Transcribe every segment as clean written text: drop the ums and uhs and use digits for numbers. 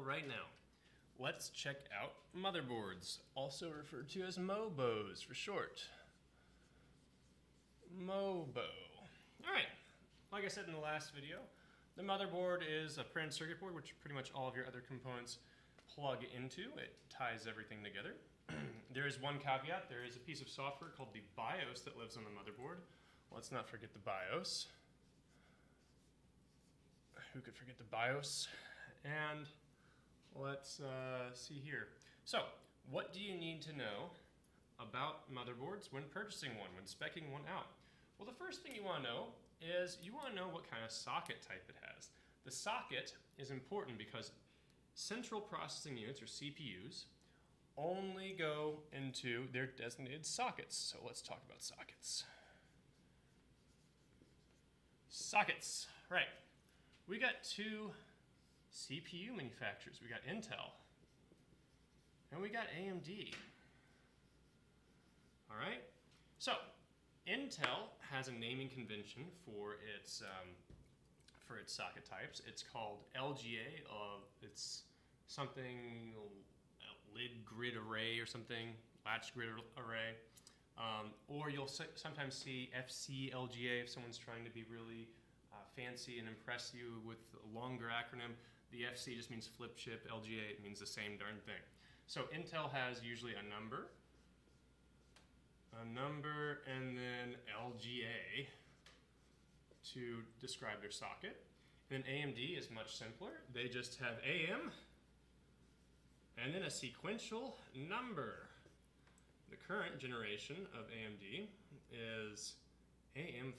right now. Let's check out motherboards, also referred to as MOBOs for short. MOBO. All right, like I said in the last video, the motherboard is a printed circuit board, which pretty much all of your other components plug into. It ties everything together. There is one caveat. There is a piece of software called the BIOS that lives on the motherboard. Let's not forget the BIOS. Who could forget the BIOS? And let's see here. So, what do you need to know about motherboards when purchasing one, when speccing one out? Well, the first thing you want to know is you want to know what kind of socket type it has. The socket is important because central processing units, or CPUs, only go into their designated sockets. So let's talk about sockets. Sockets, right. We got two CPU manufacturers. We got Intel and we got AMD. All right, so Intel has a naming convention for its socket types. It's called LGA. It's something lid grid array or something, latch grid array. Or you'll sometimes see FC LGA if someone's trying to be really fancy and impress you with a longer acronym. The FC just means flip chip, LGA it means the same darn thing. So Intel has usually a number, and then LGA to describe their socket. And then AMD is much simpler. They just have AM and then a sequential number. The current generation of AMD is AM4,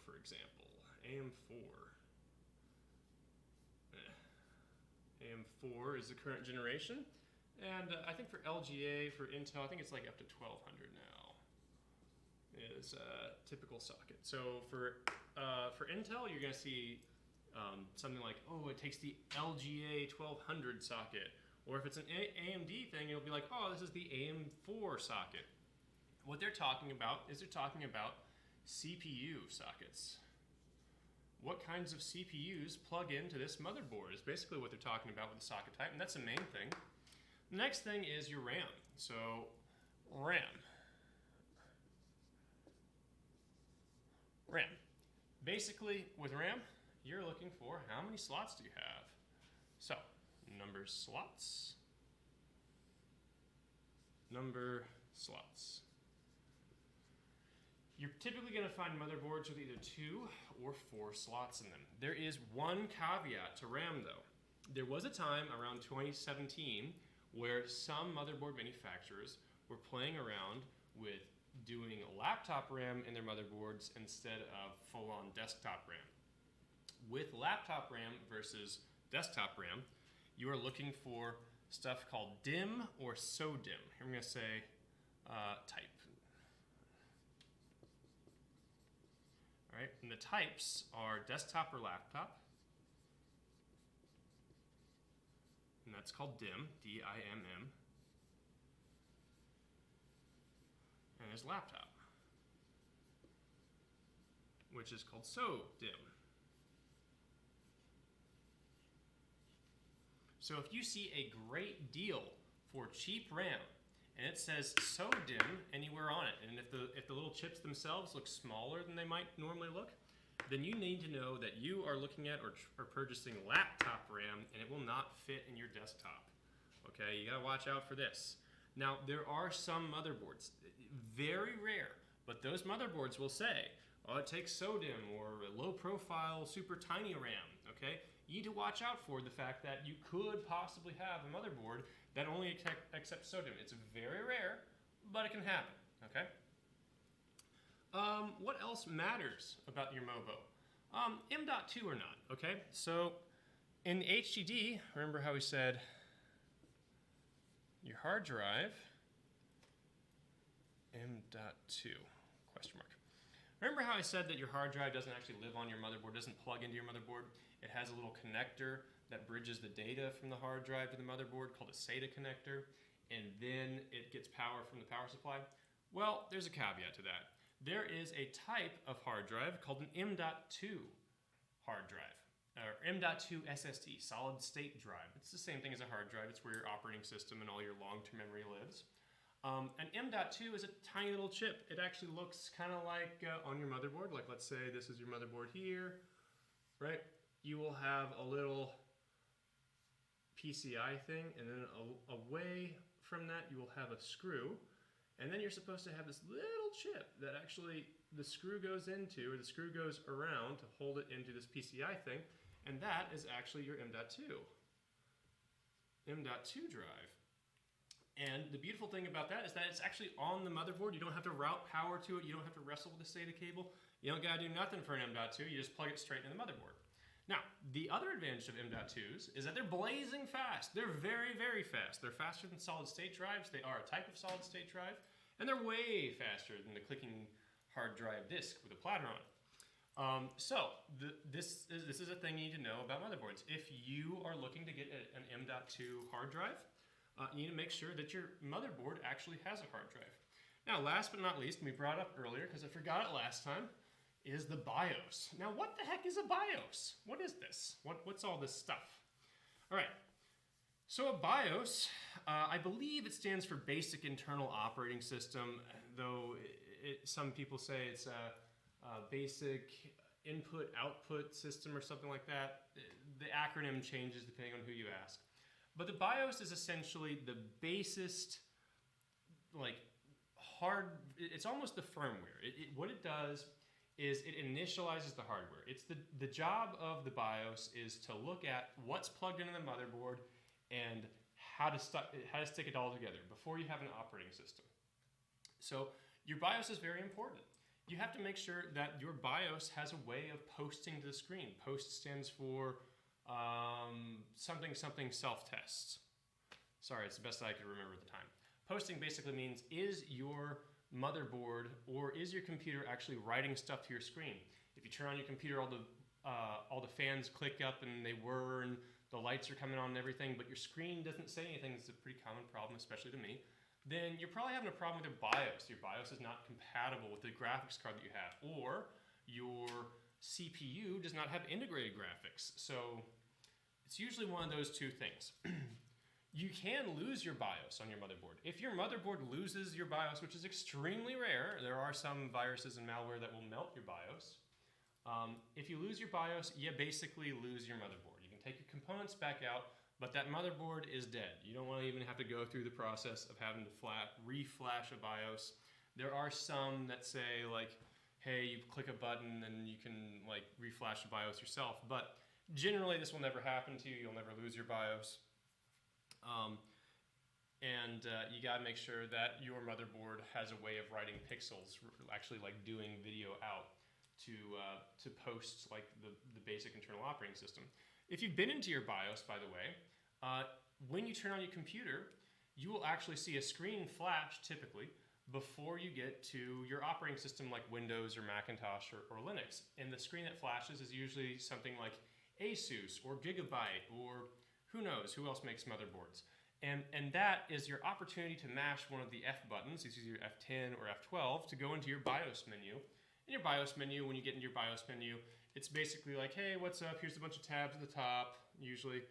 for example. AM4. AM4 is the current generation. And I think for LGA, for Intel, I think it's like up to 1200 now is a typical socket. So for Intel, you're going to see something like, oh, it takes the LGA 1200 socket. Or if it's an AMD thing, it'll be like, oh, this is the AM4 socket. What they're talking about is CPU sockets. What kinds of CPUs plug into this motherboard is basically what they're talking about with the socket type, and that's the main thing. The next thing is your RAM. So RAM. Basically, with RAM, you're looking for how many slots do you have. So, number slots. You're typically going to find motherboards with either 2 or 4 slots in them. There is one caveat to RAM though. There was a time around 2017 where some motherboard manufacturers were playing around with doing laptop RAM in their motherboards instead of full-on desktop RAM. With laptop RAM versus desktop RAM, you are looking for stuff called DIMM or SODIMM. Here I'm going to say type. All right, and the types are desktop or laptop, and that's called DIMM, D-I-M-M, and there's laptop, which is called SODIMM. So if you see a great deal for cheap RAM and it says SODIMM anywhere on it, and if the little chips themselves look smaller than they might normally look, then you need to know that you are looking at or purchasing laptop RAM and it will not fit in your desktop. Okay, you gotta watch out for this. Now, there are some motherboards, very rare, but those motherboards will say, oh, it takes SODIMM or a low profile, super tiny RAM, okay? You need to watch out for the fact that you could possibly have a motherboard that only accepts SODIMM. It's very rare, but it can happen, okay? What else matters about your MOBO? M.2 or not, okay? So in the HDD, remember how we said your hard drive, M.2, question mark. Remember how I said that your hard drive doesn't actually live on your motherboard, doesn't plug into your motherboard? It has a little connector that bridges the data from the hard drive to the motherboard called a SATA connector, and then it gets power from the power supply. Well, there's a caveat to that. There is a type of hard drive called an M.2 hard drive. M.2 SSD, solid state drive. It's the same thing as a hard drive. It's where your operating system and all your long-term memory lives. And M.2 is a tiny little chip. It actually looks kind of like on your motherboard. Like, let's say this is your motherboard here, right? You will have a little PCI thing, and then away from that you will have a screw, and then you're supposed to have this little chip that actually the screw goes into, or the screw goes around to hold it into this PCI thing, and that is actually your M.2 drive. And the beautiful thing about that is that it's actually on the motherboard. You don't have to route power to it. You don't have to wrestle with the SATA cable. You don't gotta do nothing for an M.2. You just plug it straight into the motherboard. Now, the other advantage of M.2s is that they're blazing fast. They're very, very fast. They're faster than solid-state drives. They are a type of solid-state drive, and they're way faster than the clicking hard drive disk with a platter on it. This is a thing you need to know about motherboards. If you are looking to get an M.2 hard drive, you need to make sure that your motherboard actually has a hard drive. Now, last but not least, we brought up earlier, because I forgot it last time, is the BIOS. Now, what the heck is a BIOS? What is this? What's all this stuff? All right, so a BIOS, I believe it stands for Basic Internal Operating System, though some people say it's a Basic Input-Output System or something like that. The acronym changes depending on who you ask. But the BIOS is essentially the basest, it's almost the firmware. What it does is it initializes the hardware. It's the job of the BIOS is to look at what's plugged into the motherboard and how to stick it all together before you have an operating system. So your BIOS is very important. You have to make sure that your BIOS has a way of posting to the screen. Post stands for something self-test. Sorry, it's the best I could remember at the time. Posting basically means, is your motherboard or is your computer actually writing stuff to your screen? If you turn on your computer, all the fans click up and they whir and the lights are coming on and everything, but your screen doesn't say anything. It's a pretty common problem, especially to me. Then you're probably having a problem with your BIOS. Your BIOS is not compatible with the graphics card that you have, or your CPU does not have integrated graphics. So it's usually one of those two things. You can lose your BIOS on your motherboard. If your motherboard loses your BIOS, which is extremely rare, there are some viruses and malware that will melt your BIOS. If you lose your BIOS, you basically lose your motherboard. You can take your components back out, but that motherboard is dead. You don't want to even have to go through the process of having to reflash a BIOS. There are some that say, like, hey, you click a button and you can reflash the BIOS yourself, but generally this will never happen to you. You'll never lose your BIOS. You gotta make sure that your motherboard has a way of writing pixels, actually doing video out to post the basic internal operating system. If you've been into your BIOS, by the way, when you turn on your computer, you will actually see a screen flash typically before you get to your operating system like Windows or Macintosh or Linux. And the screen that flashes is usually something like Asus or Gigabyte or who knows who else makes motherboards. And that is your opportunity to mash one of the F buttons, it's either F10 or F12, to go into your BIOS menu. In your BIOS menu, when you get into your BIOS menu, it's basically like, hey, what's up? Here's a bunch of tabs at the top, usually.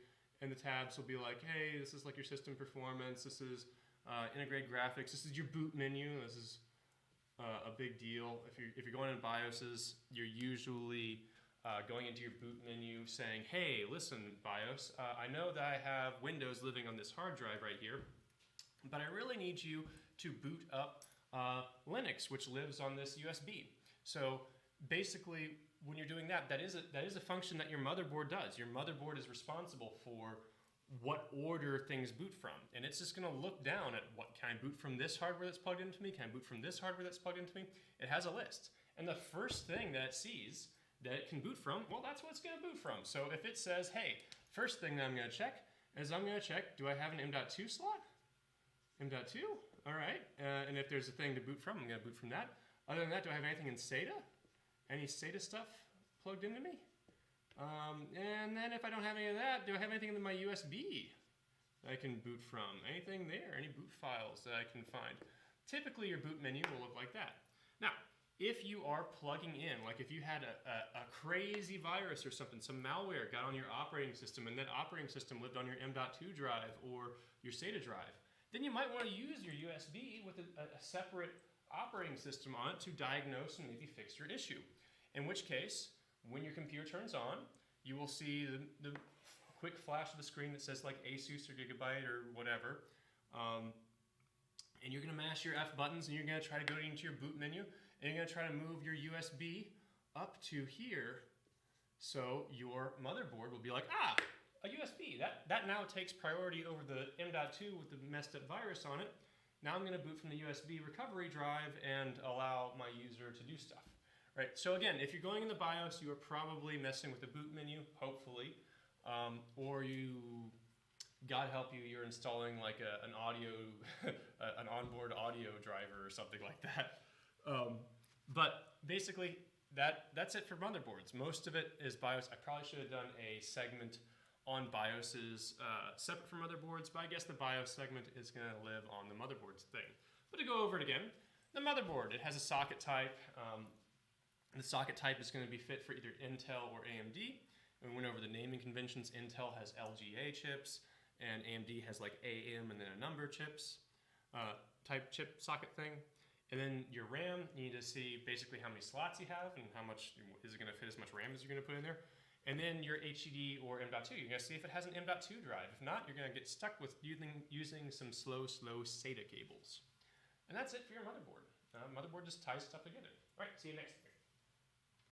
And the tabs will be like, hey, this is like your system performance, this is integrated graphics, this is your boot menu, this is a big deal. If you're going into BIOSes, you're usually going into your boot menu saying, hey, listen, BIOS, I know that I have Windows living on this hard drive right here, but I really need you to boot up Linux, which lives on this USB. So basically, when you're doing that is a function that your motherboard does. Your motherboard is responsible for what order things boot from. And it's just gonna look down at can I boot from this hardware that's plugged into me? Can I boot from this hardware that's plugged into me? It has a list. And the first thing that it sees that it can boot from, well, that's what it's gonna boot from. So if it says, hey, first thing that I'm gonna check is do I have an M.2 slot? M.2, all right. And if there's a thing to boot from, I'm gonna boot from that. Other than that, do I have anything in SATA? Any SATA stuff plugged into me? And then if I don't have any of that, do I have anything in my USB that I can boot from? Anything there? Any boot files that I can find? Typically, your boot menu will look like that. Now, if you are plugging in, like if you had a crazy virus or something, some malware got on your operating system and that operating system lived on your M.2 drive or your SATA drive, then you might want to use your USB with a separate operating system on it to diagnose and maybe fix your issue. In which case, when your computer turns on, you will see the quick flash of the screen that says like Asus or Gigabyte or whatever. And you're going to mash your F buttons and you're going to try to go into your boot menu and you're going to try to move your USB up to here so your motherboard will be like, ah, a USB. That now takes priority over the M.2 with the messed up virus on it. Now I'm going to boot from the USB recovery drive and allow my user to do stuff. Right? So again, if you're going in the BIOS, you are probably messing with the boot menu, hopefully. Or you, God help you, you're installing like an audio, an onboard audio driver or something like that. But basically, that's it for motherboards. Most of it is BIOS. I probably should have done a segment on BIOSes separate from motherboards, but I guess the BIOS segment is going to live on the motherboards thing. But to go over it again, the motherboard, it has a socket type. The socket type is going to be fit for either Intel or AMD. And we went over the naming conventions. Intel has LGA chips, and AMD has like AM and then a number chips type chip socket thing. And then your RAM, you need to see basically how many slots you have and how much is it going to fit as much RAM as you're going to put in there. And then your HDD or M.2, you're going to see if it has an M.2 drive. If not, you're going to get stuck with using some slow SATA cables. And that's it for your motherboard. Motherboard just ties stuff together. All right, see you next.